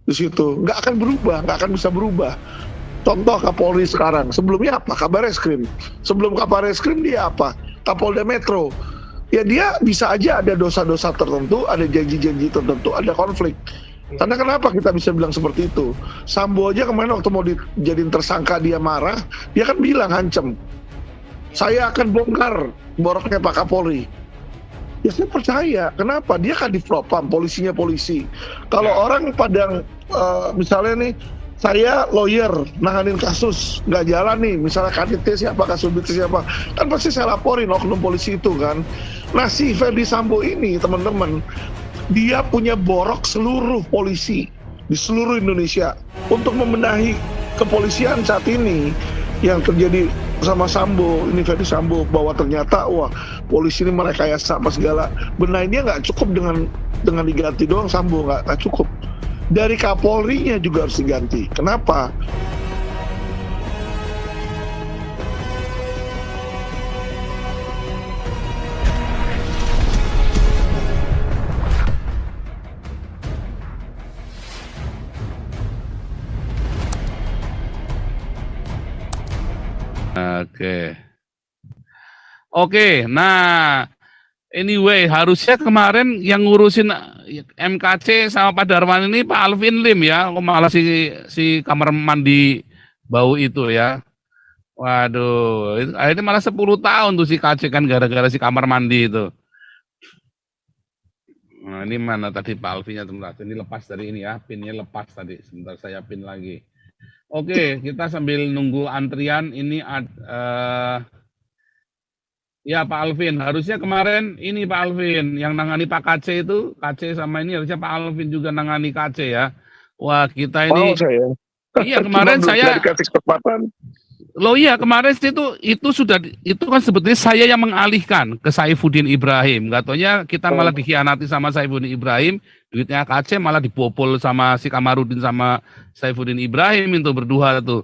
di situ. Nggak akan berubah, nggak akan bisa berubah. Contoh Kapolri sekarang, sebelumnya apa? Kabar Eskrim. Sebelum Kabar Eskrim dia apa? Kapolda Metro. Ya dia bisa aja ada dosa-dosa tertentu, ada janji-janji tertentu, ada konflik. Karena kenapa kita bisa bilang seperti itu? Sambo aja kemarin waktu mau dijadiin tersangka dia marah, dia kan bilang hancem, saya akan bongkar boroknya Pak Kapolri. Ya saya percaya, kenapa? Dia kan di propam, polisinya polisi. Kalau orang pada misalnya nih, saya lawyer nanganin kasus nggak jalan nih, misalnya kaditnya siapa, kasubitnya siapa, kan pasti saya laporin oknum polisi itu kan. Nah si Ferdi Sambo ini teman-teman, dia punya borok seluruh polisi di seluruh Indonesia untuk membenahi kepolisian saat ini yang terjadi sama Sambo, ini Ferdi Sambo, bahwa ternyata wah polisi ini merekayasa apa segala. Benahinnya nggak cukup dengan diganti doang Sambo, nggak cukup. Dari Kapolrinya juga harus diganti. Kenapa? Oke, nah anyway, harusnya kemarin yang ngurusin MKC sama Pak Darman ini Pak Alvin Lim ya, kok malah si kamar mandi bau itu ya. Waduh, akhirnya malah 10 tahun tuh si KC kan gara-gara si kamar mandi itu. Nah, ini mana tadi Pak Alvinnya sebentar. Ini lepas dari ini ya, pinnya lepas tadi. Sebentar saya pin lagi. Oke, kita sambil nunggu antrian ini ya Pak Alvin, harusnya kemarin ini Pak Alvin yang nangani Pak KC itu, KC sama ini harusnya Pak Alvin juga nangani KC ya. Wah kita ini, saya. Iya kemarin saya, dikasih kesempatan. loh iya kemarin itu sudah, itu kan sebetulnya saya yang mengalihkan ke Saifuddin Ibrahim. Gak taunya kita malah dikhianati sama Saifuddin Ibrahim, duitnya KC malah dibobol sama si Kamarudin sama Saifuddin Ibrahim itu berdua tuh.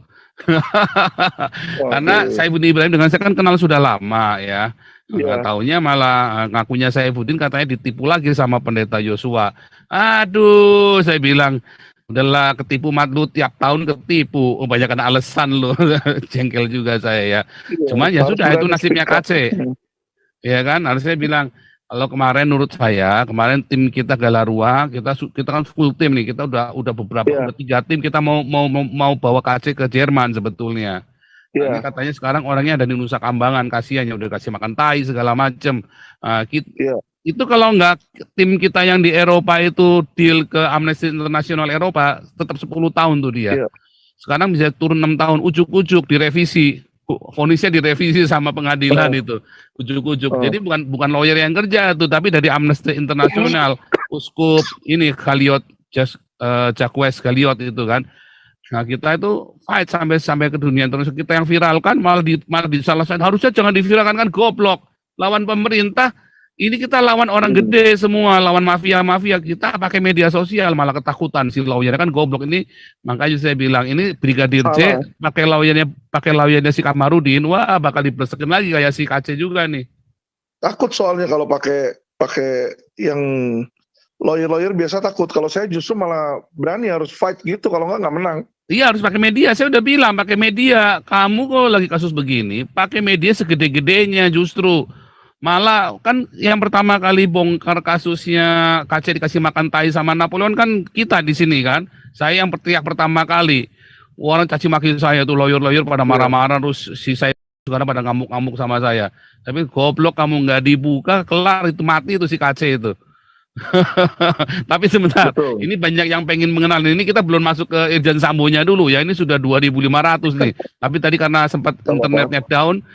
Karena Saifuddin Ibrahim dengan saya kan kenal sudah lama ya. Nggak taunya malah ngakunya Saifuddin katanya ditipu lagi sama pendeta Yosua. Aduh, saya bilang udahlah ketipu matlu tiap tahun ketipu. Oh, banyak kan alasan lo. Jengkel juga saya ya. Cuman ya sudah itu nasibnya KC. Ya kan, harusnya bilang kalau kemarin menurut saya, kemarin tim kita Galarua, kita kan full tim nih, kita udah beberapa, udah 3 tim, kita mau bawa KC ke Jerman sebetulnya. Ini katanya sekarang orangnya ada di Nusa Kambangan, kasihan ya udah kasih makan tai segala macem. Itu kalau nggak tim kita yang di Eropa itu deal ke Amnesty International Eropa, tetap 10 tahun tuh dia. Sekarang bisa turun 6 tahun, ujuk-ujuk direvisi. Vonisnya direvisi sama pengadilan itu ujuk-ujuk. Jadi bukan lawyer yang kerja tuh, tapi dari Amnesty International, uskup ini Galiot, Jacques Galiot itu kan. Nah kita itu fight sampai ke dunia internasional, kita yang viralkan malah disalahkan. Harusnya jangan diviralkan kan, goblok. Lawan pemerintah, ini kita lawan orang gede semua, lawan mafia-mafia, kita pakai media sosial malah ketakutan si lawyer kan goblok ini. Makanya saya bilang ini Brigadir C pakai lawyernya si Kamarudin, wah bakal diplesekin lagi kayak si KC juga nih. Takut soalnya kalau pakai yang lawyer biasa takut. Kalau saya justru malah berani harus fight gitu, kalau nggak menang. Iya harus pakai media, saya udah bilang pakai media. Kamu kalau lagi kasus begini, pakai media segede-gedenya justru. Malah kan yang pertama kali bongkar kasusnya KC dikasih makan tai sama Napoleon kan kita di sini kan. Saya yang teriak pertama kali. Orang caci maki saya tuh, lawyer pada marah-marah, terus si saya sekarang pada ngamuk-ngamuk sama saya. Tapi goblok kamu nggak dibuka, kelar itu mati itu si KC itu. Tapi sebentar, ini banyak yang pengen mengenal. Ini kita belum masuk ke Irjen Sambonya dulu ya. Ini sudah 2.500 nih. Tapi tadi karena sempat internetnya down,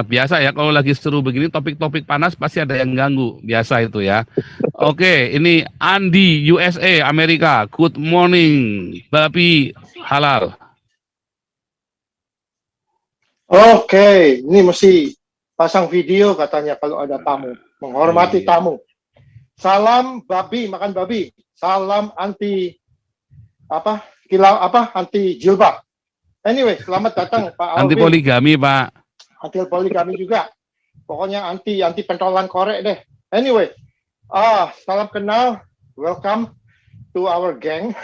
biasa ya kalau lagi seru begini topik-topik panas pasti ada yang ganggu. Biasa itu ya. Oke, ini Andi USA Amerika. Good morning, Babi Halal. Oke, ini mesti pasang video katanya kalau ada tamu, menghormati tamu. Salam babi, makan babi. Salam anti anti jilbab. Anyway, selamat datang Pak Alvin. Anti poligami, Pak. Anti poligami juga. Pokoknya anti pentolan korek deh. Anyway, salam kenal, welcome to our gang.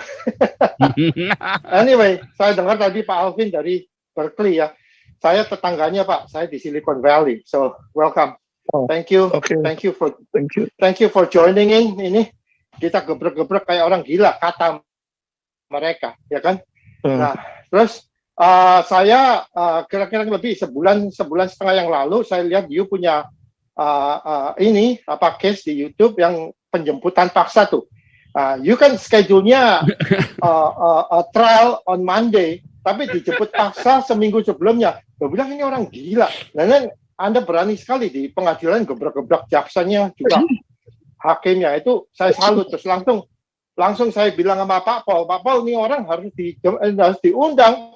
Anyway, saya dengar tadi Pak Alvin dari Berkeley ya. Saya tetangganya Pak, saya di Silicon Valley. So welcome. Oh, Thank you. okay. Thank you Thank you. for joining in. Ini kita gebrek-gebrek kayak orang gila kata mereka, ya kan? Nah, terus saya kira-kira lebih sebulan setengah yang lalu saya lihat you punya case di YouTube yang penjemputan paksa tuh. You kan schedule-nya trial on Monday, tapi dijemput paksa seminggu sebelumnya. Gue bilang ini orang gila. Dan Anda berani sekali di pengadilan gebrak-gebrak jaksanya juga hakimnya. Itu saya salut. Terus langsung saya bilang sama Pak Paul ini orang harus diundang.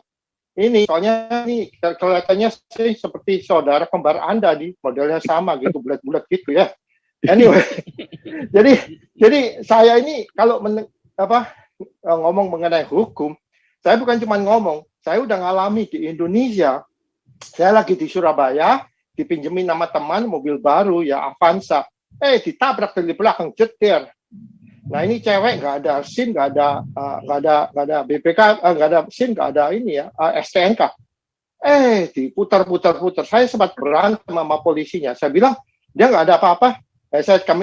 Ini soalnya ini kelihatannya sih seperti saudara kembar Anda di modelnya sama gitu, bulat-bulat gitu ya. Anyway, jadi saya ini kalau ngomong mengenai hukum, saya bukan cuma ngomong, saya udah ngalami di Indonesia. Saya lagi di Surabaya, dipinjemin nama teman mobil baru ya Avanza, ditabrak dari belakang jeter. Nah ini cewek nggak ada SIM, nggak ada BPK, nggak ada SIM, nggak ada ini ya STNK. Diputar. Saya sempat berantem sama polisinya. Saya bilang dia nggak ada apa-apa.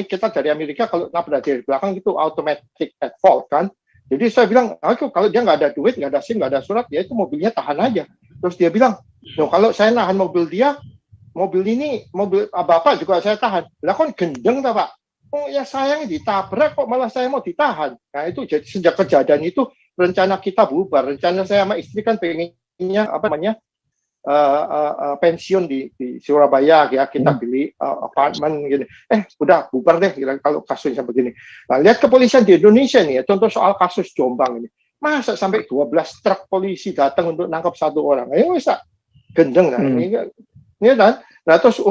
Kita dari Amerika kalau nabrak dari belakang itu automatic at fault kan. Jadi saya bilang, kalau dia nggak ada duit, nggak ada SIM, nggak ada surat, ya itu mobilnya tahan aja. Terus dia bilang, kalau saya nahan mobil dia, mobil Bapak juga saya tahan. Lah kan gendeng tak Pak? Oh ya sayang ditabrak kok malah saya mau ditahan. Nah itu jadi sejak kejadian itu rencana kita bubar. Rencana saya sama istri kan pengennya pensiun di Surabaya ya, kita beli apartemen gitu. Udah bubar deh kalau kasusnya begini. Nah, lihat kepolisian di Indonesia nih ya, contoh soal kasus Jombang ini. Masa sampai 12 truk polisi datang untuk nangkap satu orang. Ayo bisa gendeng nah. Ini kan. Nah terus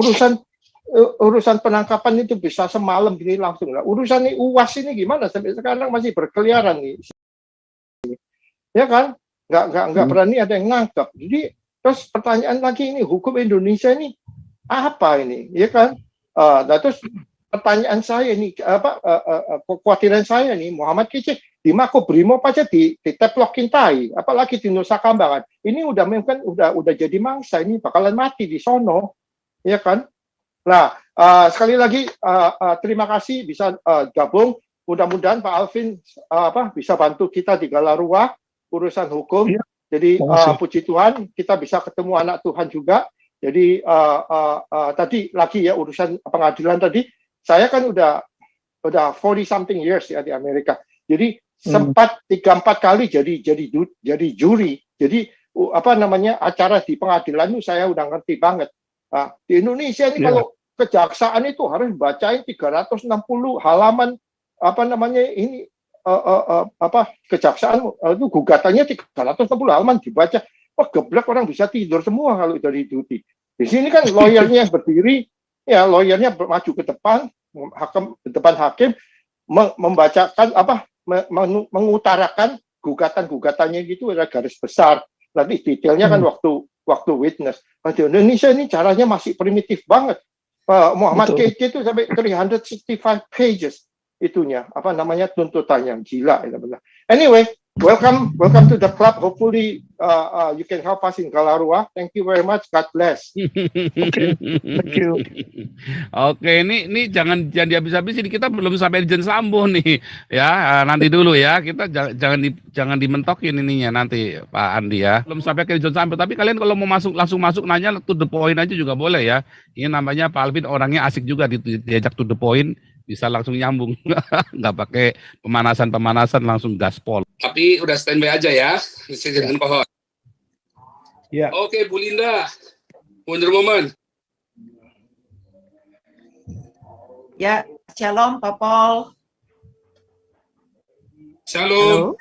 urusan penangkapan itu bisa semalam gini langsung. Nah, urusan ini UAS ini gimana sampai sekarang masih berkeliaran nih. Ya kan? Nggak berani ada yang nangkap. Jadi terus pertanyaan lagi ini hukum Indonesia ini apa ini? Ya kan? Nah, terus pertanyaan saya ini kekhawatiran saya nih Muhammad Kicik di Makobrimob aja diteplokin tai, apalagi di Nusa Kambangan. Ini udah jadi mangsa, ini bakalan mati di sono. Ya kan? Nah, sekali lagi terima kasih bisa gabung. Mudah-mudahan Pak Alvin bisa bantu kita di Galarua urusan hukum. Ya, jadi puji Tuhan kita bisa ketemu anak Tuhan juga. Jadi tadi lagi ya urusan pengadilan tadi, saya kan udah 40 something years ya di Amerika. Jadi sempat 3-4 kali jadi juri. Jadi acara di pengadilan itu saya udah ngerti banget. Nah, di Indonesia ini kalau kejaksaan itu harus bacain 360 halaman kejaksaan itu gugatannya 360 halaman dibaca. Wah, geblek orang bisa tidur semua kalau dari duty. Di sini kan lawyernya yang berdiri, ya lawyernya maju ke depan, depan hakim membacakan mengutarakan gugatan-gugatannya gitu ada garis besar. Nanti detailnya kan waktu witness. Nah, di Indonesia ini caranya masih primitif banget. Muhammad KK itu sampai 365 pages itunya, tuntutannya gila. Anyway, welcome to the club. Hopefully you can help us in Galarua. Thank you very much. God bless. Okay. Thank you. Oke, ini jangan dihabis-habisin. Kita belum sampai Irjen Sambo nih. Ya, nanti dulu ya. Kita jangan dimentokin ininya nanti Pak Andi ya. Belum sampai ke Irjen Sambo, tapi kalian kalau mau langsung masuk nanya to the point aja juga boleh ya. Ini namanya Pak Alvin orangnya asik juga diajak to the point, bisa langsung nyambung. Nggak pakai pemanasan langsung gaspol. Tapi udah standby aja ya, dengan pohon. Ya. Oke, Bu Linda, Wonder Woman. Ya, shalom Pak Paul. Shalom. Halo.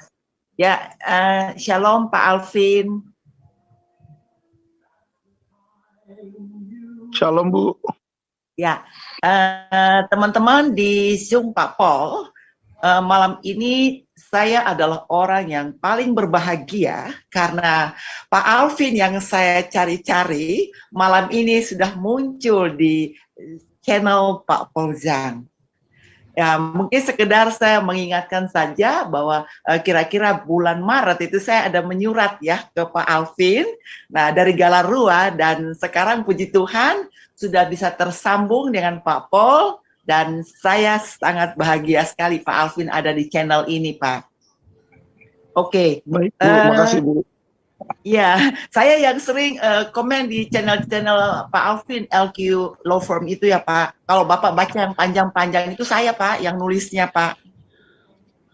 Ya, shalom Pak Alvin. Shalom Bu. Ya, teman-teman di Zoom Pak Paul, malam ini saya adalah orang yang paling berbahagia karena Pak Alvin yang saya cari-cari malam ini sudah muncul di channel Pak Paul Zhang. Ya, mungkin sekedar saya mengingatkan saja bahwa kira-kira bulan Maret itu saya ada menyurat ya ke Pak Alvin, nah dari Galarua, dan sekarang puji Tuhan sudah bisa tersambung dengan Pak Paul, dan saya sangat bahagia sekali Pak Alvin ada di channel ini, Pak. Oke. Baik, Bu. Makasih, Bu. Ya, saya yang sering komen di channel-channel Pak Alvin, LQ Law Firm itu ya Pak. Kalau Bapak baca yang panjang-panjang itu saya Pak, yang nulisnya Pak.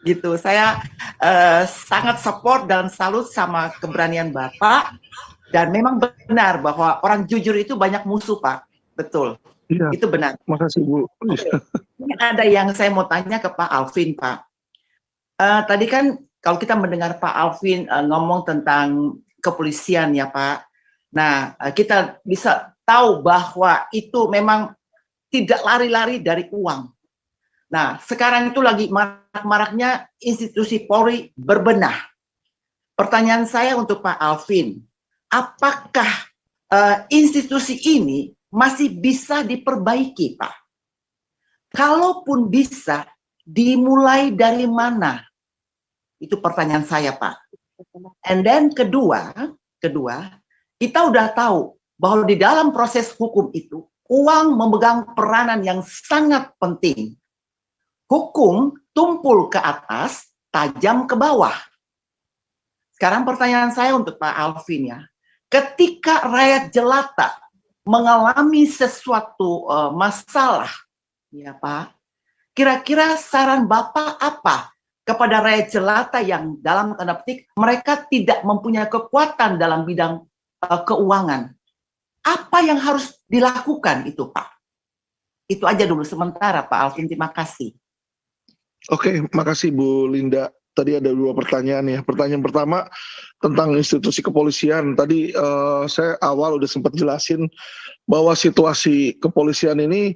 Gitu, saya sangat support dan salut sama keberanian Bapak. Dan memang benar bahwa orang jujur itu banyak musuh Pak. Betul, Iya, itu benar. makasih, Bu. Ini ada yang saya mau tanya ke Pak Alvin Pak. Tadi kan kalau kita mendengar Pak Alvin ngomong tentang kepolisian ya Pak, nah kita bisa tahu bahwa itu memang tidak lari-lari dari uang. Nah sekarang itu lagi marak-maraknya institusi Polri berbenah. Pertanyaan saya untuk Pak Alvin, apakah institusi ini masih bisa diperbaiki Pak? Kalaupun bisa, dimulai dari mana? Itu pertanyaan saya, Pak. And then kedua, kita udah tahu bahwa di dalam proses hukum itu, uang memegang peranan yang sangat penting. Hukum tumpul ke atas, tajam ke bawah. Sekarang pertanyaan saya untuk Pak Alvin ya. Ketika rakyat jelata mengalami sesuatu masalah, ya Pak, kira-kira saran Bapak apa kepada rakyat jelata yang dalam tanda petik mereka tidak mempunyai kekuatan dalam bidang keuangan? Apa yang harus dilakukan itu Pak? Itu aja dulu sementara Pak Alvin, terima kasih. Oke, makasih Bu Linda. Tadi ada 2 pertanyaan ya. Pertanyaan pertama tentang institusi kepolisian. Tadi saya awal udah sempat jelasin bahwa situasi kepolisian ini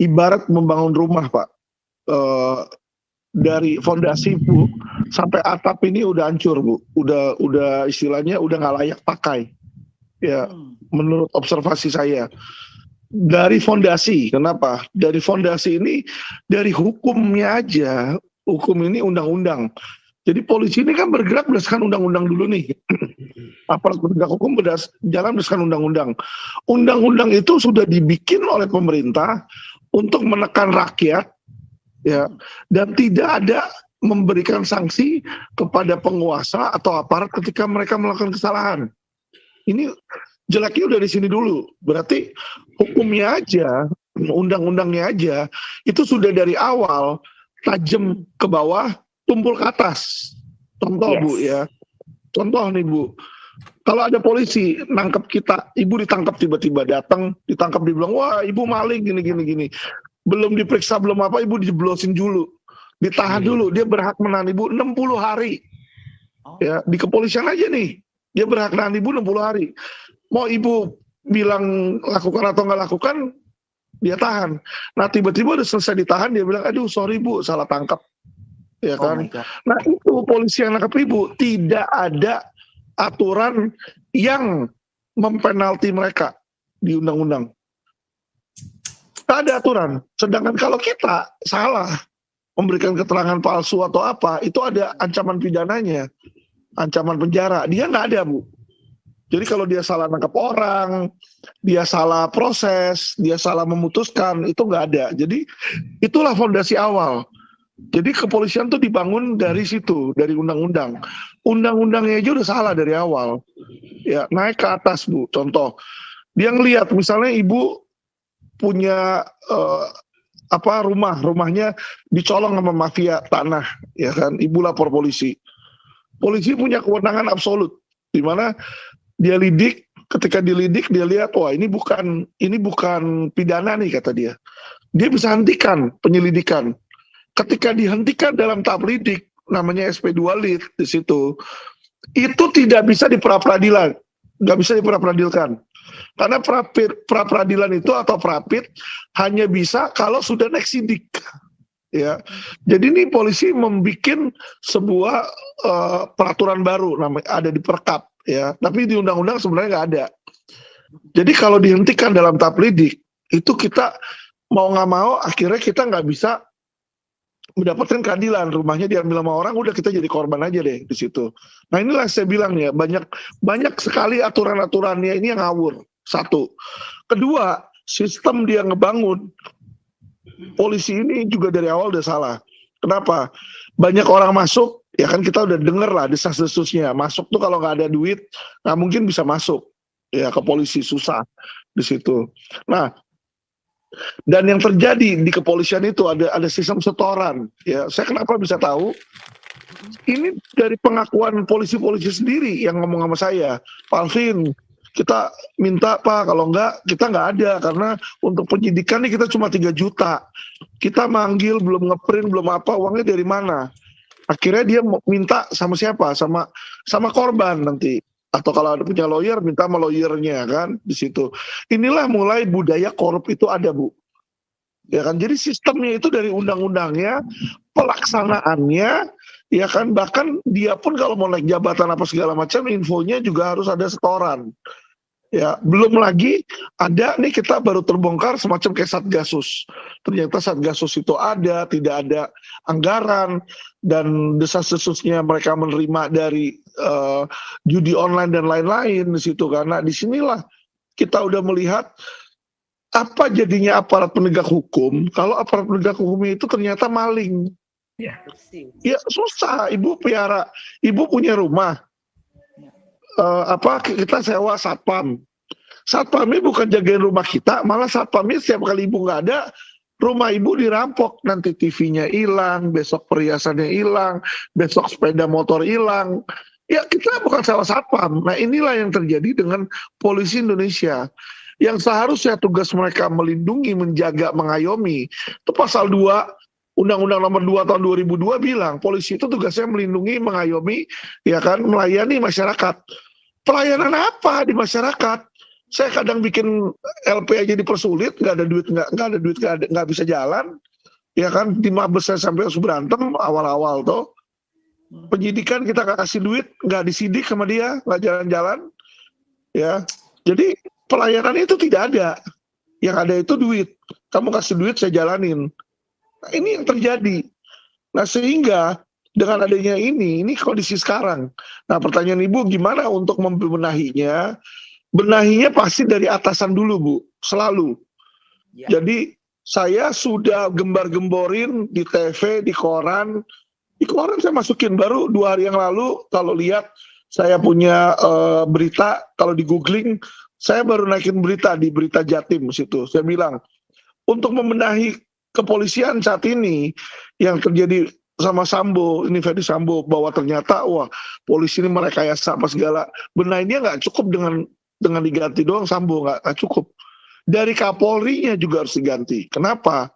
ibarat membangun rumah Pak. Dari fondasi Bu sampai atap ini udah hancur Bu, udah istilahnya udah nggak layak pakai ya, menurut observasi saya. Dari fondasi, kenapa? Dari fondasi ini, dari hukumnya aja, hukum ini undang-undang. Jadi polisi ini kan bergerak berdasarkan undang-undang dulu nih. Aparat penegak hukum jalan berdasarkan undang-undang. Undang-undang itu sudah dibikin oleh pemerintah untuk menekan rakyat, ya, dan tidak ada memberikan sanksi kepada penguasa atau aparat ketika mereka melakukan kesalahan. Ini jeleknya udah di sini dulu. Berarti hukumnya aja, undang-undangnya aja, itu sudah dari awal tajam ke bawah, tumpul ke atas. Contoh yes. Bu ya, contoh nih Bu, kalau ada polisi nangkep kita, ibu ditangkap tiba-tiba datang, ditangkap dibilang wah ibu maling gini. Belum diperiksa, belum apa, ibu dijeblosin dulu. Ditahan dulu, dia berhak menahan ibu 60 hari. Ya, di kepolisian aja nih, dia berhak menahan ibu 60 hari. Mau ibu bilang lakukan atau nggak lakukan, dia tahan. Nah, tiba-tiba udah selesai ditahan, dia bilang, aduh sorry bu, salah tangkap. Ya kan? Nah, itu polisi yang nangkap ibu, tidak ada aturan yang mempenalti mereka di undang-undang. Tak ada aturan. Sedangkan kalau kita salah memberikan keterangan palsu atau apa, itu ada ancaman pidananya, ancaman penjara. Dia nggak ada Bu. Jadi kalau dia salah nangkap orang, dia salah proses, dia salah memutuskan, itu nggak ada. Jadi itulah fondasi awal. Jadi kepolisian tuh dibangun dari situ, dari undang-undang. Undang-undangnya aja udah salah dari awal. Ya, naik ke atas Bu. Contoh, dia ngelihat misalnya ibu punya rumahnya dicolong sama mafia tanah, ya kan? Ibu lapor polisi. Polisi punya kewenangan absolut, di mana dia lidik. Ketika dilidik dia lihat, wah ini bukan pidana nih kata dia. Dia bisa hentikan penyelidikan. Ketika dihentikan dalam tahap lidik, namanya SP2 lid di situ, itu tidak bisa diperadilan, nggak bisa diperadilkan. Karena pra-peradilan itu atau prapit hanya bisa kalau sudah naik sidik. Ya, jadi ini polisi membuat sebuah peraturan baru, namanya ada di Perkap, ya. Tapi di undang-undang sebenarnya nggak ada. Jadi kalau dihentikan dalam tahap lidik, itu kita mau nggak mau akhirnya kita nggak bisa mendapatkan keadilan, rumahnya diambil sama orang, udah kita jadi korban aja deh di situ. Nah inilah saya bilang ya, banyak sekali aturan-aturannya ini yang ngawur. Satu. Kedua, sistem dia ngebangun polisi ini juga dari awal udah salah. Kenapa? Banyak orang masuk, ya kan kita udah denger lah desas-desusnya. Masuk tuh kalau nggak ada duit, nggak mungkin bisa masuk. Ya ke polisi susah di situ. Nah, dan yang terjadi di kepolisian itu ada sistem setoran. Ya, saya kenapa bisa tahu? Ini dari pengakuan polisi-polisi sendiri yang ngomong sama saya, Pak Alvin, kita minta Pak, kalau enggak kita nggak ada karena untuk penyidikan nih kita cuma 3 juta. Kita manggil belum ngeprint belum apa, uangnya dari mana? Akhirnya dia minta sama siapa? Sama korban nanti. Atau kalau ada punya lawyer, minta sama lawyernya kan di situ. Inilah mulai budaya korup itu ada, Bu. Ya kan, jadi sistemnya itu dari undang-undangnya, pelaksanaannya, ya kan, bahkan dia pun kalau mau naik jabatan apa segala macam, infonya juga harus ada setoran. Ya, belum lagi ada nih kita baru terbongkar semacam kayak Satgasus. Ternyata Satgasus itu ada, tidak ada anggaran dan desas-desusnya mereka menerima dari judi online dan lain-lain di situ. Karena disinilah kita udah melihat apa jadinya aparat penegak hukum kalau aparat penegak hukumnya itu ternyata maling. Ya susah. Ibu punya rumah. Kita sewa satpam. Satpamnya bukan jagain rumah kita, malah satpamnya setiap kali ibu nggak ada, rumah ibu dirampok. Nanti TV-nya hilang, besok perhiasannya hilang, besok sepeda motor hilang. Ya kita bukan sewa satpam. Nah inilah yang terjadi dengan polisi Indonesia. Yang seharusnya tugas mereka melindungi, menjaga, mengayomi. Itu pasal 2 Undang-Undang nomor 2 tahun 2002 bilang polisi itu tugasnya melindungi, mengayomi, ya kan, melayani masyarakat. Pelayanan apa di masyarakat? Saya kadang bikin LP aja dipersulit, nggak ada duit, nggak bisa jalan, ya kan. Di Mabes saya sampai harus berantem awal-awal tuh. Penyidikan kita nggak kasih duit, nggak disidik sama dia, nggak jalan-jalan, ya. Jadi pelayanan itu tidak ada. Yang ada itu duit. Kamu kasih duit, saya jalanin. Nah, ini yang terjadi. Nah, sehingga dengan adanya ini kondisi sekarang. Nah, pertanyaan Ibu gimana untuk membenahinya? Benahinya pasti dari atasan dulu, Bu. Selalu. Ya. Jadi, saya sudah gembar-gemborin di TV, di koran. Di koran saya masukin baru 2 hari yang lalu, kalau lihat saya punya berita, kalau di googling, saya baru naikin berita di Berita Jatim situ. Saya bilang, untuk membenahi kepolisian saat ini yang terjadi sama Sambo, ini Ferdi Sambo, bahwa ternyata wah polisi ini merekayasa apa segala, benahinya nggak cukup dengan diganti doang Sambo, nggak cukup. Dari Kapolri-nya juga harus diganti. Kenapa?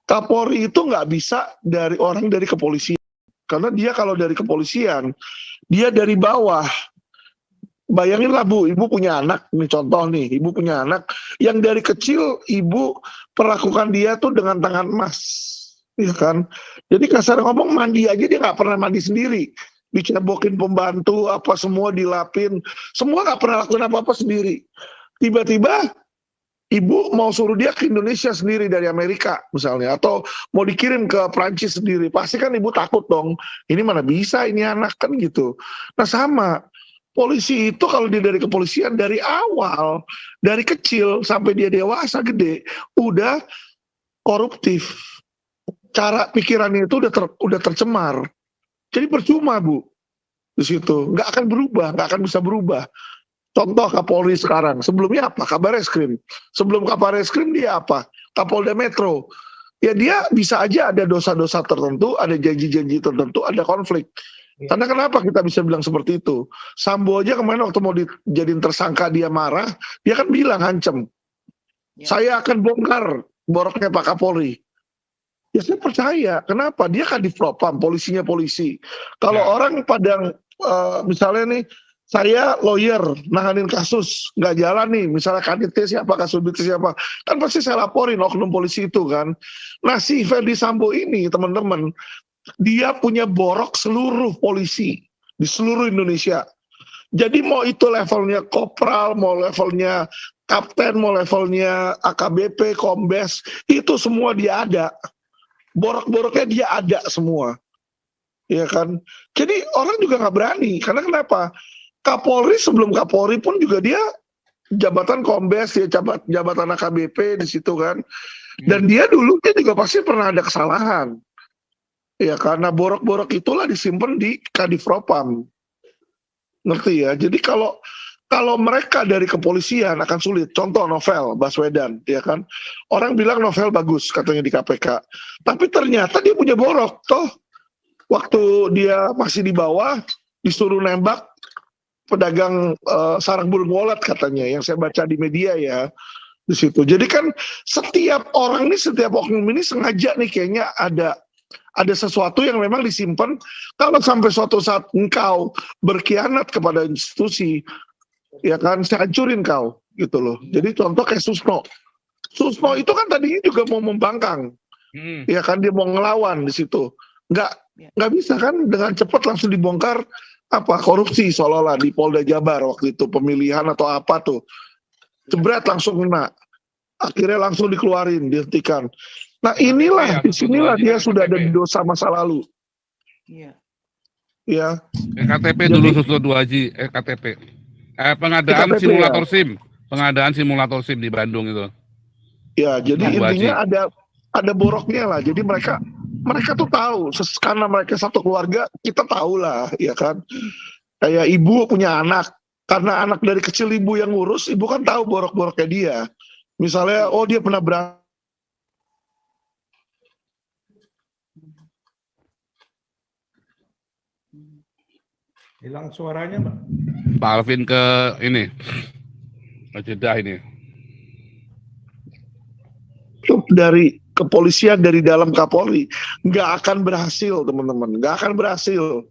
Kapolri itu nggak bisa dari orang dari kepolisian, karena dia kalau dari kepolisian dia dari bawah. Bayanginlah Bu, Ibu punya anak, ini contoh nih, Ibu punya anak yang dari kecil Ibu perlakukan dia tuh dengan tangan emas, ya kan? Jadi kasar ngomong mandi aja dia nggak pernah mandi sendiri, dicebokin pembantu, apa semua dilapin, semua nggak pernah lakukan apa-apa sendiri. Tiba-tiba Ibu mau suruh dia ke Indonesia sendiri dari Amerika misalnya, atau mau dikirim ke Prancis sendiri, pasti kan Ibu takut dong, ini mana bisa ini anak kan gitu. Nah sama. Polisi itu kalau dia dari kepolisian dari awal, dari kecil sampai dia dewasa gede, udah koruptif. Cara pikirannya itu udah tercemar. Jadi percuma Bu di situ, nggak akan berubah, nggak akan bisa berubah. Contoh Kapolri sekarang, sebelumnya apa? Kabareskrim. Sebelum Kabareskrim dia apa? Kapolda Metro. Ya dia bisa aja ada dosa-dosa tertentu, ada janji-janji tertentu, ada konflik. Karena kenapa kita bisa bilang seperti itu? Sambo aja kemarin waktu mau dijadiin tersangka dia marah, dia kan bilang hancem. Saya akan bongkar boroknya Pak Kapolri. Ya saya percaya. Kenapa? Dia kan di propam, polisinya polisi. Kalau orang pada misalnya nih, saya lawyer nanganin kasus nggak jalan nih, misalnya kanitnya siapa, kasus siapa, kan pasti saya laporin oknum polisi itu kan. Nah si Ferdi Sambo ini teman-teman, dia punya borok seluruh polisi di seluruh Indonesia. Jadi mau itu levelnya kopral, mau levelnya kapten, mau levelnya AKBP, kombes, itu semua dia ada. borok-boroknya dia ada semua, ya kan. Jadi orang juga nggak berani, karena kenapa? Kapolri sebelum Kapolri pun juga dia jabatan kombes, ya jabatan AKBP di situ kan. Dan dia dulunya juga pasti pernah ada kesalahan, ya karena borok-borok itulah disimpan di Kadifropam, ngerti ya. Jadi kalau mereka dari kepolisian akan sulit. Contoh Novel Baswedan, ya kan. Orang bilang Novel bagus katanya di KPK. Tapi ternyata dia punya borok. Toh waktu dia masih di bawah disuruh nembak pedagang sarang burung walet katanya, yang saya baca di media ya di situ. Jadi kan setiap orang nih, setiap oknum ini sengaja nih kayaknya ada sesuatu yang memang disimpan. Kalau sampai suatu saat engkau berkhianat kepada institusi, ya kan, saya hancurin kau gitu loh. Jadi contoh kayak Susno itu kan tadinya juga mau membangkang, ya kan, dia mau ngelawan di situ, nggak bisa kan dengan cepat langsung dibongkar korupsi seolah-olah di Polda Jabar waktu itu, pemilihan atau apa tuh, jebret langsung kena, akhirnya langsung dikeluarin, dihentikan. Nah inilah, disinilah dia sudah ada dosa masa lalu. Iya. Ya. KTP dulu Susno 2G, KTP. Pengadaan KTP, simulator ya. SIM, pengadaan simulator SIM di Bandung itu. Ya, jadi Bu intinya ada boroknya lah. Jadi mereka tuh tahu, karena mereka satu keluarga, kita tahu lah, ya kan. Kayak ibu punya anak, karena anak dari kecil ibu yang ngurus, ibu kan tahu borok-boroknya dia. Misalnya, oh dia pernah Hilang suaranya, Mbak. Pak Alvin ke ini, ke Jeddah ini. Dari kepolisian, dari dalam Kapolri, nggak akan berhasil, teman-teman. Nggak akan berhasil.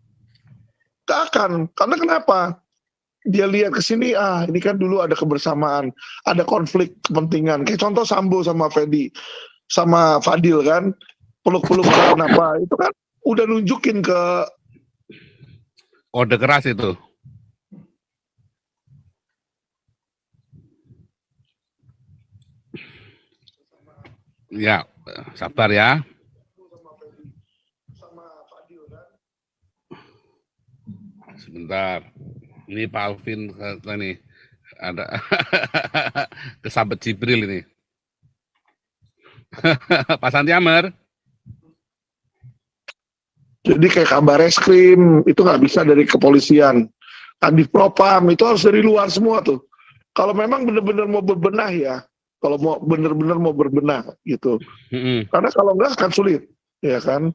Nggak akan. Karena kenapa? Dia lihat ke sini, ini kan dulu ada kebersamaan, ada konflik kepentingan. Kayak contoh Sambo sama sama Fadil kan, peluk-peluk kenapa? Itu kan udah nunjukin ke Kode keras itu. Ya, sabar ya. Sebentar. Ini Pak Alvin nih ada kesabet Jibril ini. Pak Santi Amer. Jadi kayak kabar reskrim itu nggak bisa dari kepolisian. Kadifropam itu harus dari luar semua tuh. Kalau memang benar-benar mau berbenah ya, kalau mau benar-benar mau berbenah gitu. Karena kalau nggak akan sulit, ya kan.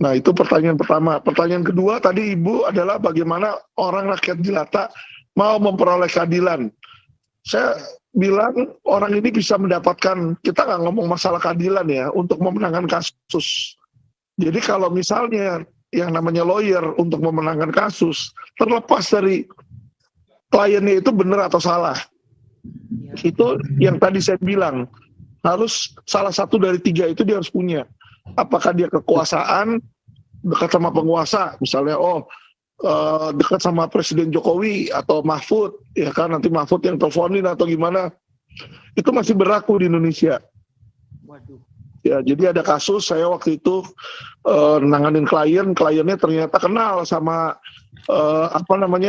Nah itu pertanyaan pertama. Pertanyaan kedua tadi Ibu adalah bagaimana orang rakyat jelata mau memperoleh keadilan. Saya bilang orang ini bisa mendapatkan, kita nggak ngomong masalah keadilan ya, untuk memenangkan kasus. Jadi kalau misalnya yang namanya lawyer untuk memenangkan kasus, terlepas dari kliennya itu benar atau salah, itu yang tadi saya bilang, harus salah satu dari tiga itu dia harus punya. Apakah dia kekuasaan, dekat sama penguasa, misalnya dekat sama Presiden Jokowi atau Mahfud, ya kan, nanti Mahfud yang teleponin atau gimana, itu masih berlaku di Indonesia. Waduh. Ya, jadi ada kasus saya waktu itu nanganin kliennya ternyata kenal sama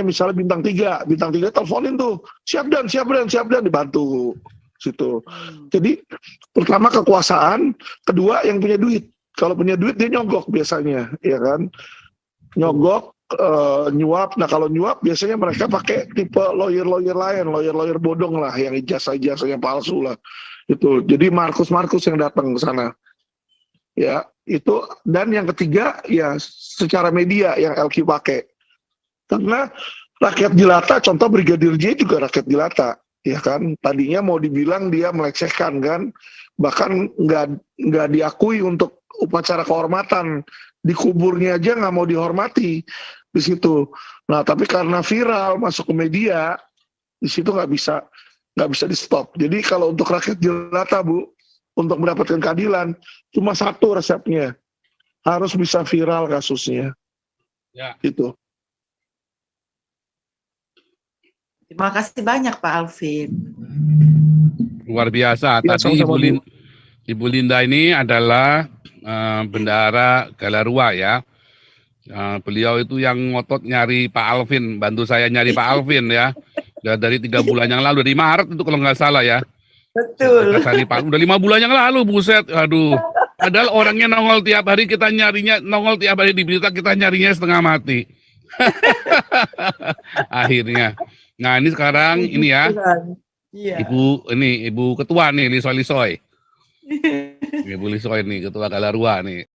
misalnya bintang 3 teleponin tuh, siap dan dibantu situ. Jadi pertama kekuasaan, kedua yang punya duit. Kalau punya duit dia nyogok biasanya, ya kan, nyogok, nyuap. Nah kalau nyuap biasanya mereka pakai tipe lawyer lain, lawyer bodong lah, yang ijazahnya palsu lah. Itu jadi Markus yang datang ke sana, ya itu. Dan yang ketiga ya secara media yang LQ pakai, karena rakyat jelata, contoh Brigadir J juga rakyat jelata, ya kan. Tadinya mau dibilang dia melecehkan kan, bahkan nggak diakui untuk upacara kehormatan, di kuburnya aja nggak mau dihormati di situ. Nah tapi karena viral masuk ke media, di situ nggak bisa di stop. Jadi kalau untuk rakyat jelata, Bu, untuk mendapatkan keadilan cuma satu resepnya, harus bisa viral kasusnya. Ya. Itu. Terima kasih banyak Pak Alvin. Luar biasa. Ya, Tadi sama-sama, Ibu Linda ini adalah bendahara Galarua ya. Beliau itu yang ngotot nyari Pak Alvin, bantu saya nyari Pak Alvin ya. Dari 3 bulan yang lalu, dari Maret itu kalau nggak salah ya. Betul. Cari Pak, udah 5 bulan yang lalu, buset, aduh. Padahal orangnya nongol tiap hari, kita nyarinya, nongol tiap hari di berita, kita nyarinya setengah mati. Akhirnya. Nah ini sekarang, ini ya, Iya. Ibu Ketua nih, Lisoy. Ibu Lisoy nih, Ketua Galarua nih.